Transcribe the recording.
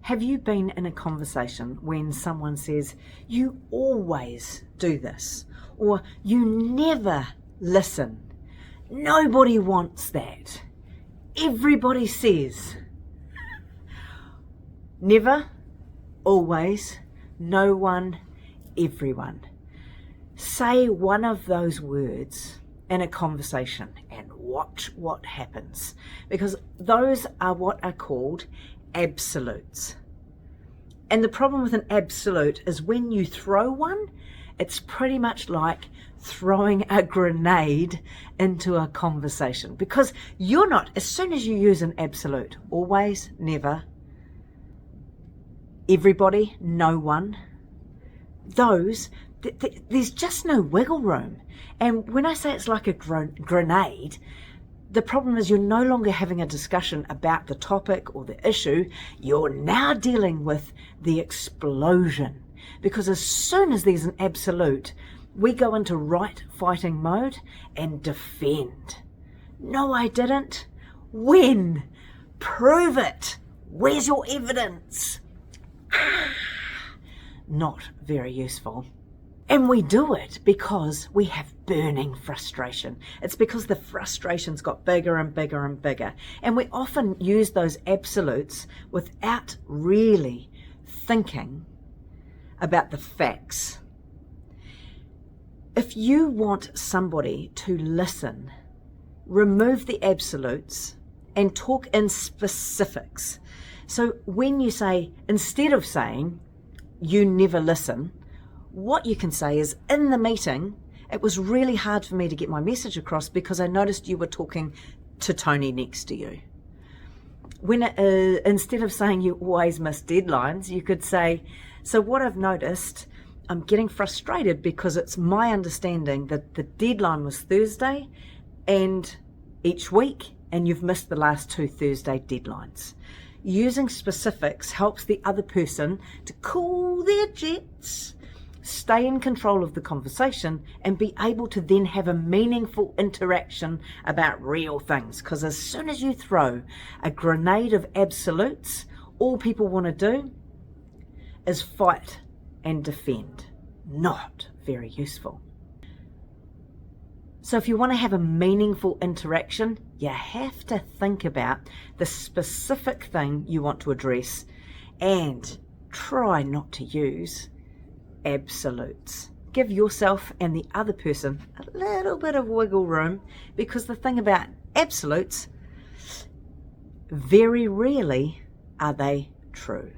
Have you been in a conversation when someone says, "You always do this," or "You never listen"? Nobody wants that. Everybody says never, always, no one, everyone. Say one of those words in a conversation and watch what happens, because those are what are called absolutes. And the problem with an absolute is when you throw one, it's pretty much like throwing a grenade into a conversation, because you're not, as soon as you use an absolute, always, never, everybody, no one, those, there's just no wiggle room. And when I say it's like a grenade, the problem is you're no longer having a discussion about the topic or the issue. You're now dealing with the explosion. Because as soon as there's an absolute, we go into right fighting mode and defend. No, I didn't. When? Prove it. Where's your evidence? Not very useful. And we do it because we have burning frustration. It's because the frustration's got bigger and bigger and bigger. And we often use those absolutes without really thinking about the facts. If you want somebody to listen, remove the absolutes and talk in specifics. So when you say, instead of saying, "You never listen," what you can say is, "In the meeting, it was really hard for me to get my message across because I noticed you were talking to Tony next to you." When instead of saying "You always miss deadlines," you could say, "So what I've noticed, I'm getting frustrated because it's my understanding that the deadline was Thursday and each week, and you've missed the last 2 Thursday deadlines." Using specifics helps the other person to cool their jets, stay in control of the conversation, and be able to then have a meaningful interaction about real things. Because as soon as you throw a grenade of absolutes, all people want to do is fight and defend. Not very useful. So if you want to have a meaningful interaction, you have to think about the specific thing you want to address and try not to use absolutes. Give yourself and the other person a little bit of wiggle room, because the thing about absolutes, very rarely are they true.